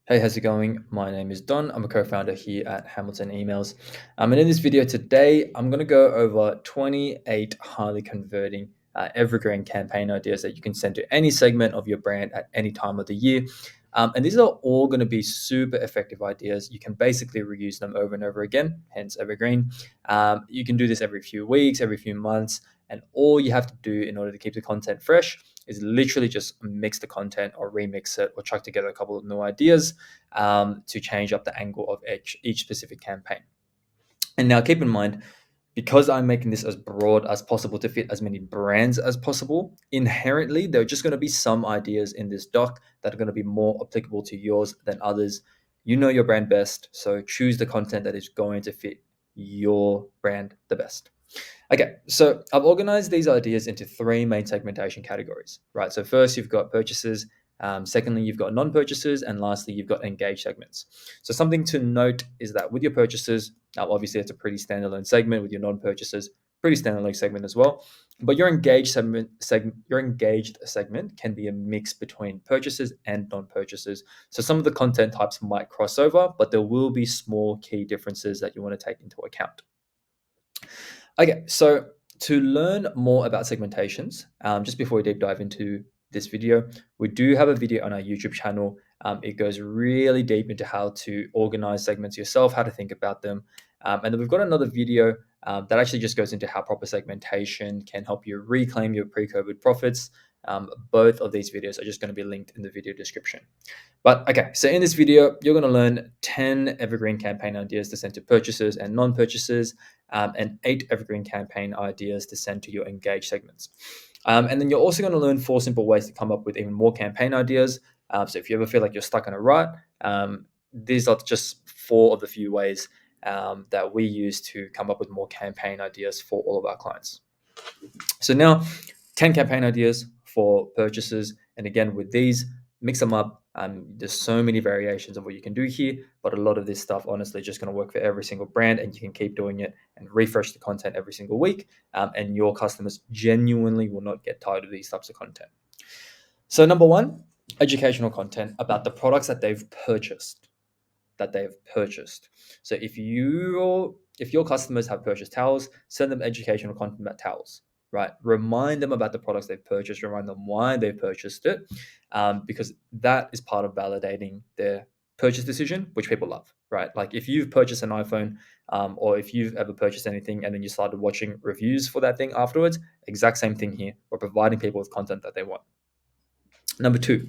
Hey, how's it going? My name is Don. I'm a co-founder here at Hamilton Emails. And in this video today, I'm going to go over 28 highly converting evergreen campaign ideas that you can send to any segment of your brand at any time of the year. And these are all going to be super effective ideas. You can basically reuse them over and over again, hence evergreen. You can do this every few weeks, every few months, and all you have to do in order to keep the content fresh is literally just mix the content or remix it or chuck together a couple of new ideas to change up the angle of each specific campaign. And now keep in mind, because I'm making this as broad as possible to fit as many brands as possible, inherently, there are just going to be some ideas in this doc that are going to be more applicable to yours than others. You know your brand best, so choose the content that is going to fit your brand the best. Okay, so I've organized these ideas into three main segmentation categories, right? So first, you've got purchases. Secondly, you've got non-purchases, and lastly, you've got engaged segments. So something to note is that with your purchases, now obviously it's a pretty standalone segment. With your non-purchases, pretty standalone segment as well. But your engaged segment can be a mix between purchases and non-purchases. So some of the content types might cross over, but there will be small key differences that you want to take into account. Okay, so to learn more about segmentations, just before we deep dive into this video, we do have a video on our YouTube channel. It goes really deep into how to organize segments yourself, how to think about them. And then we've got another video that actually just goes into how proper segmentation can help you reclaim your pre COVID profits. Both of these videos are just going to be linked in the video description. But okay, so in this video, you're going to learn 10 evergreen campaign ideas to send to purchasers and non purchasers, and 8 evergreen campaign ideas to send to your engaged segments. And then you're also going to learn 4 simple ways to come up with even more campaign ideas. So if you ever feel like you're stuck in a rut, these are just 4 of the few ways that we use to come up with more campaign ideas for all of our clients. So now 10 campaign ideas for purchases. And again, with these, mix them up. There's so many variations of what you can do here, but a lot of this stuff, honestly, is just going to work for every single brand, and you can keep doing it and refresh the content every single week. And your customers genuinely will not get tired of these types of content. So, number one, educational content about the products that they've purchased. So, if your customers have purchased towels, send them educational content about towels, right? Remind them about the products they've purchased, remind them why they've purchased it, because that is part of validating their purchase decision, which people love, right? Like if you've purchased an iPhone, or if you've ever purchased anything and then you started watching reviews for that thing afterwards, exact same thing here. We're providing people with content that they want. Number two,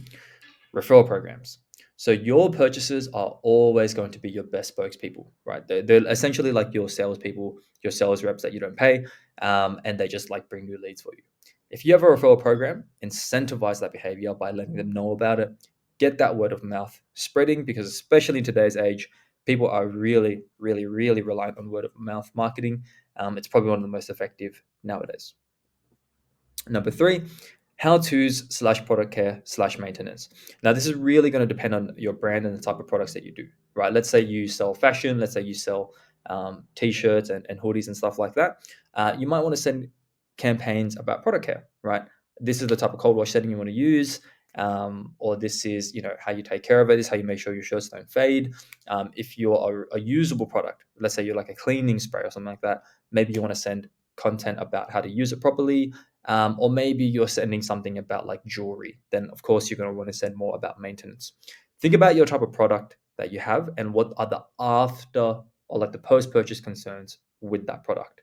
referral programs. So your purchases are always going to be your best spokespeople, right? They're essentially like your salespeople, your sales reps that you don't pay, and they just like bring new leads for you. If you have a referral program, incentivize that behavior by letting them know about it. Get that word of mouth spreading, because especially in today's age, people are really, really, really reliant on word of mouth marketing. It's probably one of the most effective nowadays. Number three, how to's slash product care slash maintenance. Now, this is really going to depend on your brand and the type of products that you do, right? Let's say you sell fashion, let's say you sell t-shirts and hoodies and stuff like that. You might want to send campaigns about product care, right? This is the type of cold wash setting you want to use. Or this is, how you take care of it. This is how you make sure your shirts don't fade. If you're a usable product, let's say you're like a cleaning spray or something like that, maybe you want to send content about how to use it properly. Or maybe you're sending something about like jewelry, then of course you're going to want to send more about maintenance. Think about your type of product that you have and what are the after or like the post-purchase concerns with that product.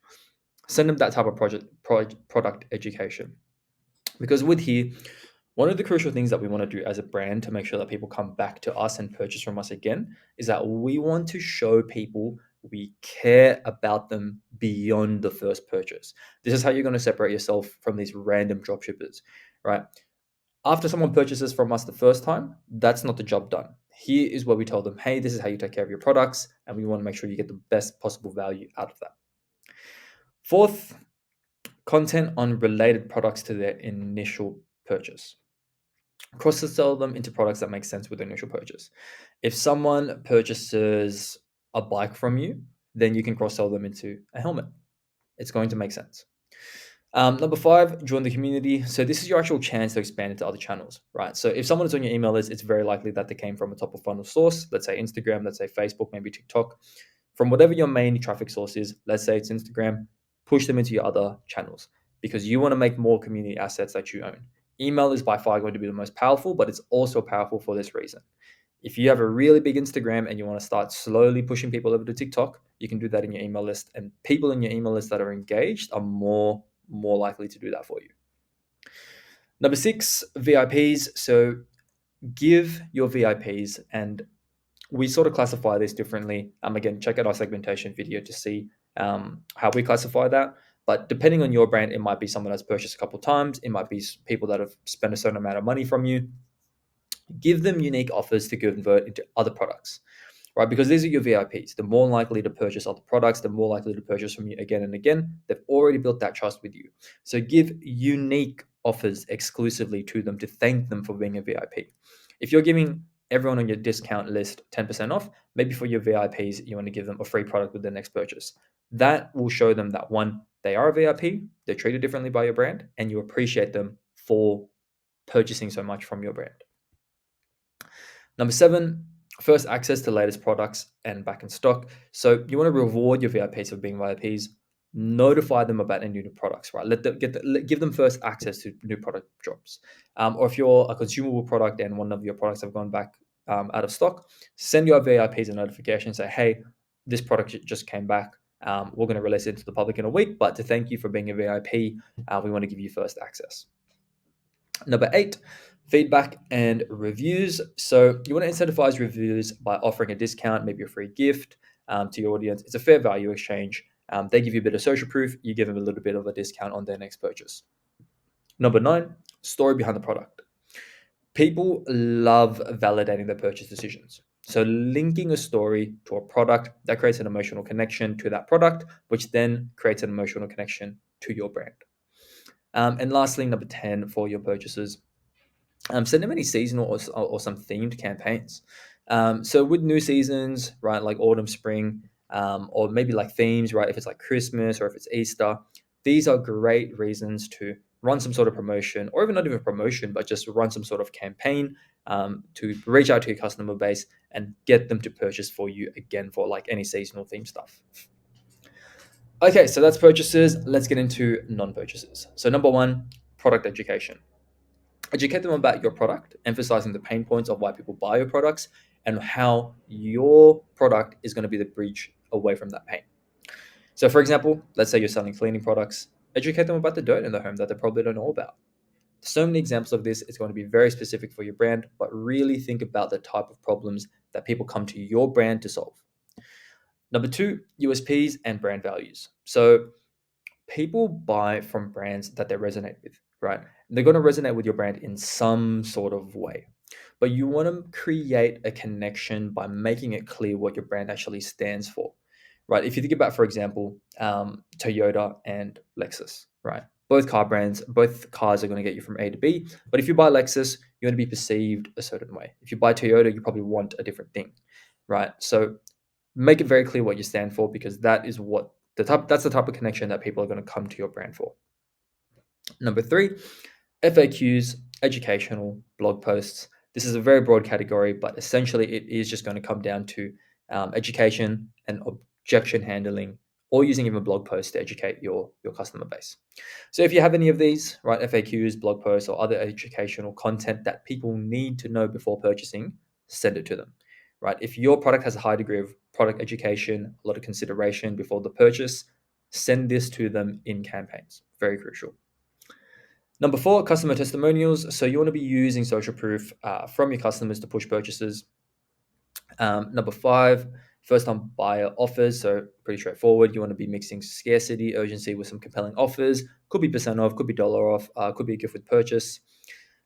Send them that type of product education. Because with here, one of the crucial things that we want to do as a brand to make sure that people come back to us and purchase from us again is that we want to show people we care about them beyond the first purchase. This is how you're going to separate yourself from these random dropshippers, right? After someone purchases from us the first time, that's not the job done. Here is where we tell them, hey, this is how you take care of your products, and we want to make sure you get the best possible value out of that. Fourth, content on related products to their initial purchase. Cross-sell them into products that make sense with the initial purchase. If someone purchases a bike from you, then you can cross-sell them into a helmet. It's going to make sense. Number five, join the community. So this is your actual chance to expand into other channels, right? So if someone is on your email list, it's very likely that they came from a top of funnel source. Let's say Instagram, let's say Facebook, maybe TikTok. From whatever your main traffic source is, let's say it's Instagram, push them into your other channels because you want to make more community assets that you own. Email is by far going to be the most powerful, but it's also powerful for this reason. If you have a really big Instagram and you want to start slowly pushing people over to TikTok, you can do that in your email list, and people in your email list that are engaged are more likely to do that for you. Number six, VIPs. So give your VIPs, and we sort of classify this differently. Again, check out our segmentation video to see how we classify that. But depending on your brand, it might be someone that's purchased a couple of times. It might be people that have spent a certain amount of money from you. Give them unique offers to convert into other products, right? Because these are your VIPs. They're more likely to purchase other products. They're more likely to purchase from you again and again. They've already built that trust with you. So give unique offers exclusively to them to thank them for being a VIP. If you're giving everyone on your discount list 10% off, maybe for your VIPs, you want to give them a free product with their next purchase. That will show them that one, they are a VIP, they're treated differently by your brand, and you appreciate them for purchasing so much from your brand. Number seven, first access to latest products and back in stock. So you want to reward your VIPs for being VIPs. Notify them about any new products, right? Give them first access to new product drops. Or if you're a consumable product and one of your products have gone back out of stock, send your VIPs a notification. Say, hey, this product just came back. We're going to release it to the public in a week, but to thank you for being a VIP, we want to give you first access. Number eight, feedback and reviews. So you want to incentivize reviews by offering a discount, maybe a free gift to your audience. It's a fair value exchange. They give you a bit of social proof. You give them a little bit of a discount on their next purchase. Number nine, story behind the product. People love validating their purchase decisions. So linking a story to a product that creates an emotional connection to that product, which then creates an emotional connection to your brand. And lastly, number 10 for your purchases, send them any seasonal or some themed campaigns. So with new seasons, right, like autumn, spring, or maybe like themes, right, if it's like Christmas or if it's Easter, these are great reasons to run some sort of promotion, or even not even promotion, but just run some sort of campaign to reach out to your customer base and get them to purchase for you again for like any seasonal theme stuff. Okay, so that's purchases. Let's get into non-purchases. So number one, product education. Educate them about your product, emphasizing the pain points of why people buy your products and how your product is going to be the bridge away from that pain. So, for example, let's say you're selling cleaning products, educate them about the dirt in the home that they probably don't know about. So many examples of this. It's going to be very specific for your brand, but really think about the type of problems that people come to your brand to solve. Number two, USPs and brand values. So, people buy from brands that they resonate with, right? They're going to resonate with your brand in some sort of way. But you want to create a connection by making it clear what your brand actually stands for, right? If you think about, for example, Toyota and Lexus, right? Both car brands, both cars are going to get you from A to B. But if you buy Lexus, you're going to be perceived a certain way. If you buy Toyota, you probably want a different thing, right? So make it very clear what you stand for, because that is what that's the type of connection that people are going to come to your brand for. Number three, FAQs, educational blog posts. This is a very broad category, but essentially it is just going to come down to education and objection handling, or using even blog posts to educate your customer base. So if you have any of these, right, FAQs, blog posts, or other educational content that people need to know before purchasing, send it to them, right? If your product has a high degree of product education, a lot of consideration before the purchase, send this to them in campaigns. Very crucial. Number four, customer testimonials. So you want to be using social proof from your customers to push purchases. Number five, first time buyer offers. So pretty straightforward. You want to be mixing scarcity, urgency with some compelling offers. Could be percent off, could be dollar off, could be a gift with purchase.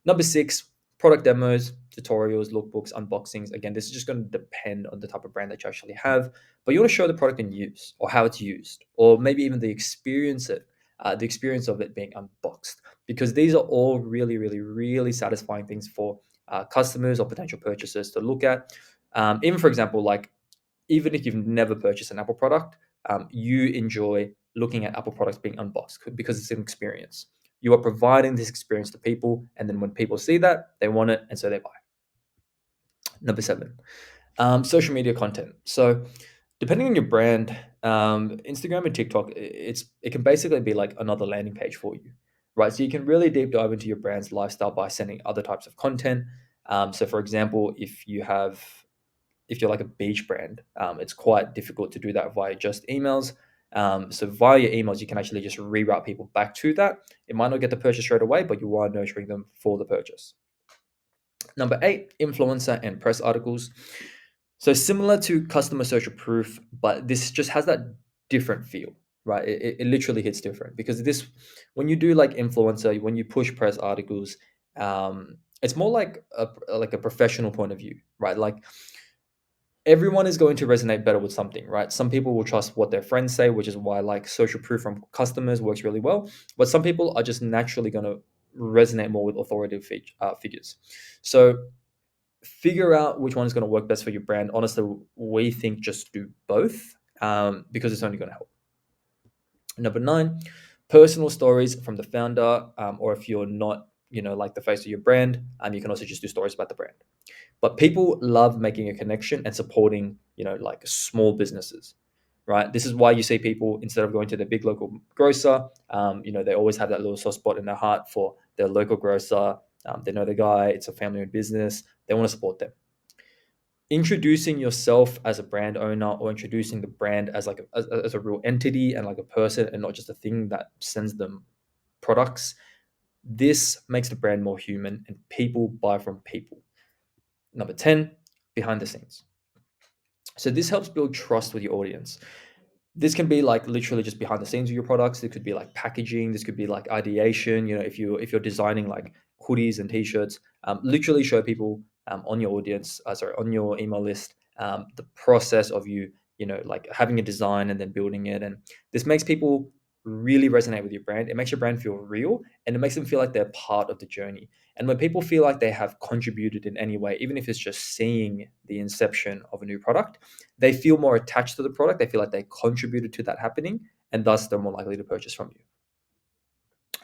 Number six, product demos, tutorials, lookbooks, unboxings. Again, this is just going to depend on the type of brand that you actually have, but you want to show the product in use, or how it's used, or maybe even the experience of it being unboxed, because these are all really, really, really satisfying things for customers or potential purchasers to look at. Even for example, like even if you've never purchased an Apple product, you enjoy looking at Apple products being unboxed because it's an experience. You are providing this experience to people, and then when people see that, they want it, and so they buy. Number 7, social media content. So depending on your brand, Instagram and TikTok, it can basically be like another landing page for you, right? So you can really deep dive into your brand's lifestyle by sending other types of content. So for example, if you're like a beach brand, it's quite difficult to do that via just emails. So via your emails, you can actually just reroute people back to that. It might not get the purchase straight away, but you are nurturing them for the purchase. Number 8, influencer and press articles. So similar to customer social proof, but this just has that different feel, right? It literally hits different because this, when you do like influencer, when you push press articles, it's more like a professional point of view, right? Like everyone is going to resonate better with something, right? Some people will trust what their friends say, which is why like social proof from customers works really well. But some people are just naturally going to resonate more with authoritative figures. So figure out which one is going to work best for your brand. Honestly, we think just do both because it's only going to help. Number 9, personal stories from the founder, or if you're not, like the face of your brand, you can also just do stories about the brand. But people love making a connection and supporting, like small businesses, right? This is why you see people, instead of going to their big local grocer, they always have that little soft spot in their heart for their local grocer. They know the guy, it's a family-owned business. They want to support them. Introducing yourself as a brand owner, or introducing the brand as like as a real entity and like a person, and not just a thing that sends them products. This makes the brand more human, and people buy from people. Number 10, behind the scenes. So this helps build trust with your audience. This can be like literally just behind the scenes of your products. It could be like packaging. This could be like ideation. If you're designing like hoodies and t-shirts, literally show people on your audience, on your email list, the process of like having a design and then building it. And this makes people really resonate with your brand. It makes your brand feel real, and it makes them feel like they're part of the journey. And when people feel like they have contributed in any way, even if it's just seeing the inception of a new product, they feel more attached to the product. They feel like they contributed to that happening, and thus they're more likely to purchase from you.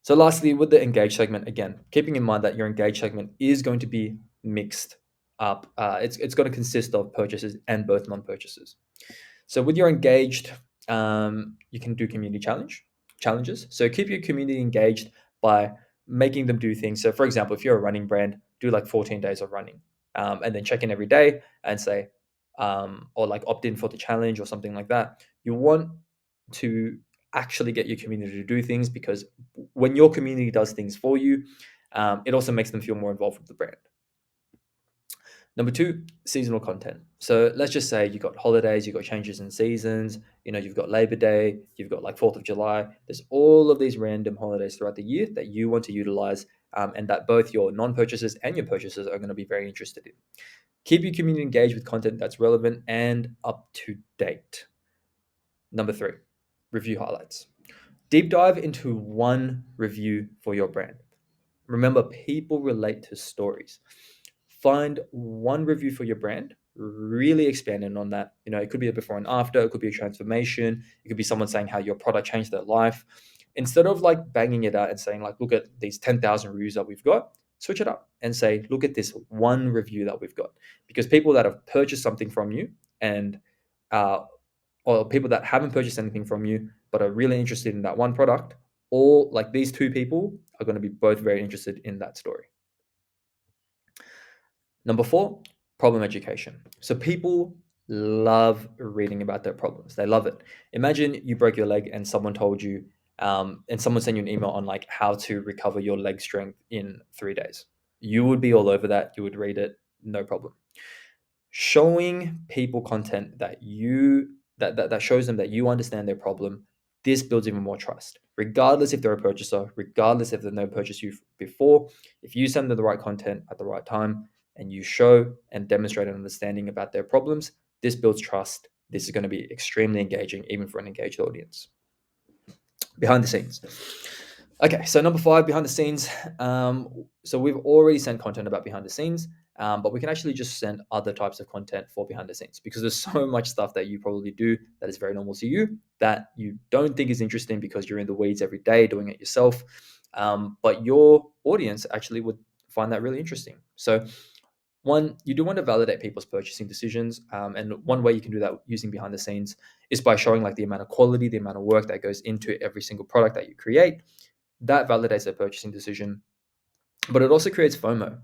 So lastly, with the engage segment, again, keeping in mind that your engage segment is going to be mixed up. It's going to consist of purchases and both non-purchases. So with your engaged, you can do community challenges. So keep your community engaged by making them do things. So for example, if you're a running brand, do like 14 days of running, and then check in every day and say, or like opt in for the challenge or something like that. You want to actually get your community to do things, because when your community does things for you, it also makes them feel more involved with the brand. Number 2, seasonal content. So let's just say you got holidays, you got changes in seasons, you've got Labor Day, you've got like 4th of July. There's all of these random holidays throughout the year that you want to utilize, and that both your non-purchasers and your purchasers are going to be very interested in. Keep your community engaged with content that's relevant and up to date. Number 3, review highlights. Deep dive into one review for your brand. Remember, people relate to stories. Find one review for your brand, really expanding on that. It could be a before and after, it could be a transformation, it could be someone saying how your product changed their life. Instead of like banging it out and saying like, look at these 10,000 reviews that we've got, switch it up and say, look at this one review that we've got. Because people that have purchased something from you, and or people that haven't purchased anything from you but are really interested in that one product, or like these two people are going to be both very interested in that story. Number 4, problem education. So people love reading about their problems. They love it. Imagine you broke your leg and someone told you, and someone sent you an email on like how to recover your leg strength in 3 days. You would be all over that. You would read it, no problem. Showing people content that shows them that you understand their problem, this builds even more trust. Regardless if they're a purchaser, regardless if they've never purchased you before, if you send them the right content at the right time and you show and demonstrate an understanding about their problems, this builds trust. This is going to be extremely engaging, even for an engaged audience. Behind the scenes. Okay, so number 5, behind the scenes. So we've already sent content about behind the scenes. but we can actually just send other types of content for behind the scenes because there's so much stuff that you probably do that is very normal to you that you don't think is interesting because you're in the weeds every day doing it yourself. But your audience actually would find that really interesting. So one, you do want to validate people's purchasing decisions. And one way you can do that using behind the scenes is by showing like the amount of quality, the amount of work that goes into every single product that you create. That validates their purchasing decision. But it also creates FOMO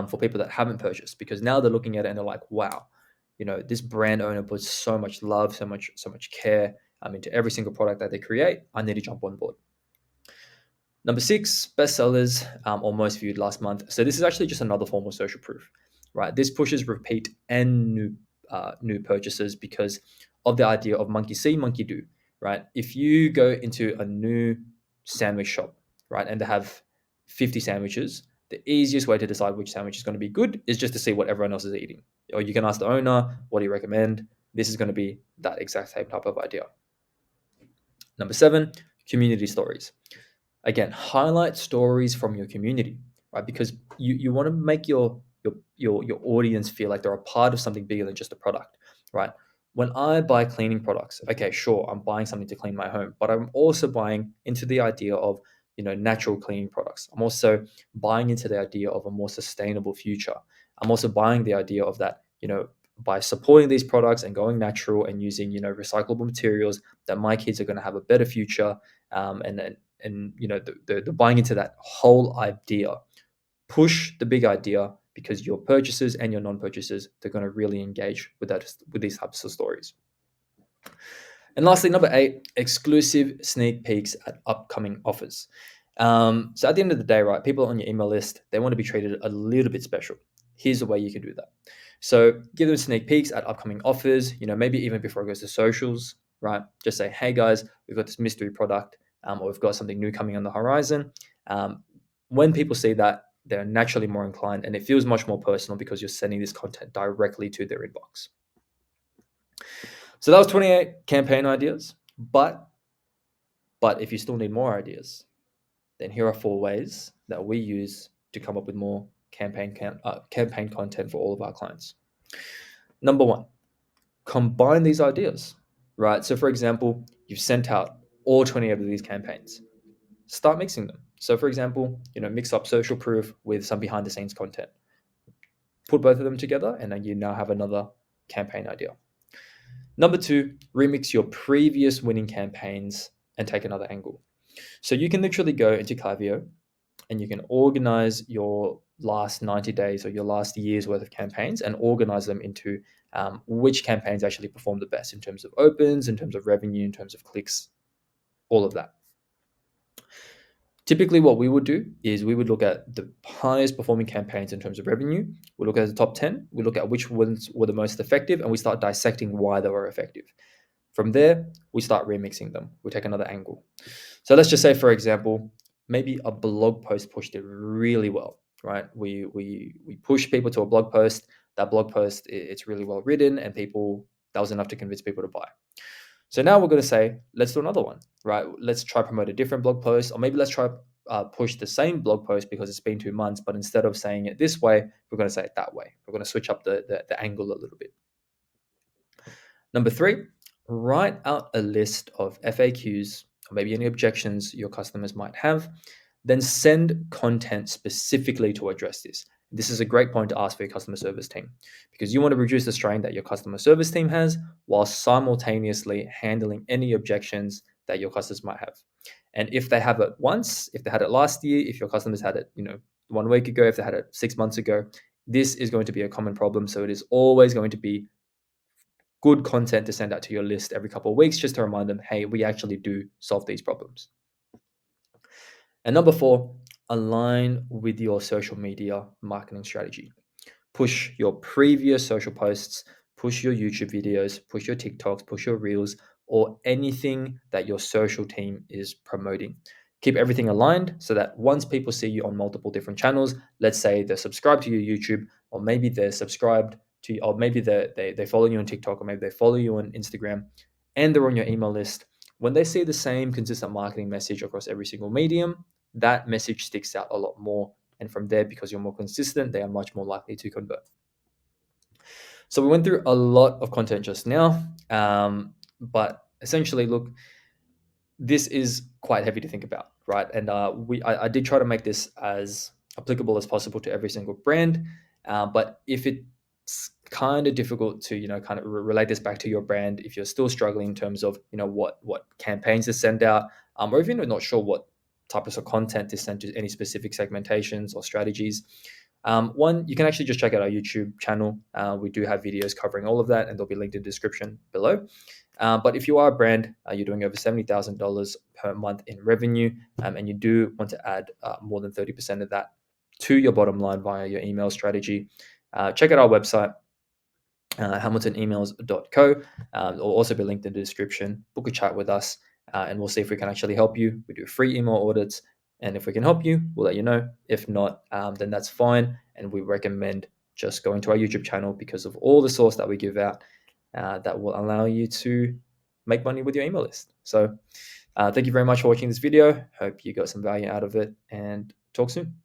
for people that haven't purchased because now they're looking at it and they're like, wow, this brand owner puts so much love, so much care into every single product that they create. I need to jump on board. Number 6, bestsellers or most viewed last month. So this is actually just another form of social proof, right? This pushes repeat and new purchases because of the idea of monkey see, monkey do, right? If you go into a new sandwich shop, right, and they have 50 sandwiches, the easiest way to decide which sandwich is going to be good is just to see what everyone else is eating. Or you can ask the owner, what do you recommend? This is going to be that exact same type of idea. Number 7, community stories. Again, highlight stories from your community, right? Because you want to make your audience feel like they're a part of something bigger than just a product, right? When I buy cleaning products, okay, sure, I'm buying something to clean my home, but I'm also buying into the idea of natural cleaning products. I'm also buying into the idea of a more sustainable future. I'm also buying the idea of that, by supporting these products and going natural and using recyclable materials, that my kids are going to have a better future, and the buying into that whole idea. Push the big idea because your purchasers and your non-purchasers, they're going to really engage with these types of stories. And lastly, number 8, exclusive sneak peeks at upcoming offers. So at the end of the day, right, people on your email list, they want to be treated a little bit special. Here's a way you can do that. So give them sneak peeks at upcoming offers, maybe even before it goes to socials, right? Just say, hey guys, we've got this mystery product, or we've got something new coming on the horizon. When people see that, they're naturally more inclined and it feels much more personal because you're sending this content directly to their inbox. So that was 28 campaign ideas. But if you still need more ideas, then here are 4 ways that we use to come up with more campaign content for all of our clients. Number 1, combine these ideas, right? So for example, you've sent out all 28 of these campaigns. Start mixing them. So for example, mix up social proof with some behind the scenes content. Put both of them together and then you now have another campaign idea. Number 2, remix your previous winning campaigns and take another angle. So you can literally go into Klaviyo and you can organize your last 90 days or your last year's worth of campaigns and organize them into which campaigns actually perform the best in terms of opens, in terms of revenue, in terms of clicks, all of that. Typically, what we would do is we would look at the highest performing campaigns in terms of revenue. We look at the top 10. We look at which ones were the most effective, and we start dissecting why they were effective. From there, we start remixing them. We take another angle. So let's just say, for example, maybe a blog post pushed it really well, right? We push people to a blog post. That blog post, it's really well written, and that was enough to convince people to buy. So now we're going to say, let's do another one, right? Let's try promote a different blog post, or maybe let's try push the same blog post because it's been 2 months, but instead of saying it this way, we're going to say it that way. We're going to switch up the angle a little bit. Number 3, write out a list of FAQs or maybe any objections your customers might have, then send content specifically to address this. This is a great point to ask for your customer service team because you want to reduce the strain that your customer service team has while simultaneously handling any objections that your customers might have. And if they have it once, if they had it last year, if your customers had it, 1 week ago, if they had it 6 months ago, this is going to be a common problem. So it is always going to be good content to send out to your list every couple of weeks just to remind them, hey, we actually do solve these problems. And number 4, align with your social media marketing strategy. Push your previous social posts, push your YouTube videos, push your TikToks, push your Reels, or anything that your social team is promoting. Keep everything aligned so that once people see you on multiple different channels, let's say they're subscribed to your YouTube, or maybe they're subscribed to, or maybe they follow you on TikTok, or maybe they follow you on Instagram, and they're on your email list. When they see the same consistent marketing message across every single medium, that message sticks out a lot more And from there, because you're more consistent, they are much more likely to convert. So we went through a lot of content just now, but essentially, look, this is quite heavy to think about, right? And I did try to make this as applicable as possible to every single brand, but if it's kind of difficult to kind of relate this back to your brand, if you're still struggling in terms of what campaigns to send out, or even not sure what types of content to send to any specific segmentations or strategies. One, you can actually just check out our YouTube channel. We do have videos covering all of that, and they'll be linked in the description below. But if you are a brand, you're doing over $70,000 per month in revenue, and you do want to add more than 30% of that to your bottom line via your email strategy, check out our website, hamiltonemails.co. It will also be linked in the description. Book a chat with us, and we'll see if we can actually help you. We do free email audits, and if we can help you, we'll let you know. If not, then that's fine, and we recommend just going to our YouTube channel because of all the source that we give out that will allow you to make money with your email list. So thank you very much for watching this video. Hope you got some value out of it, and talk soon.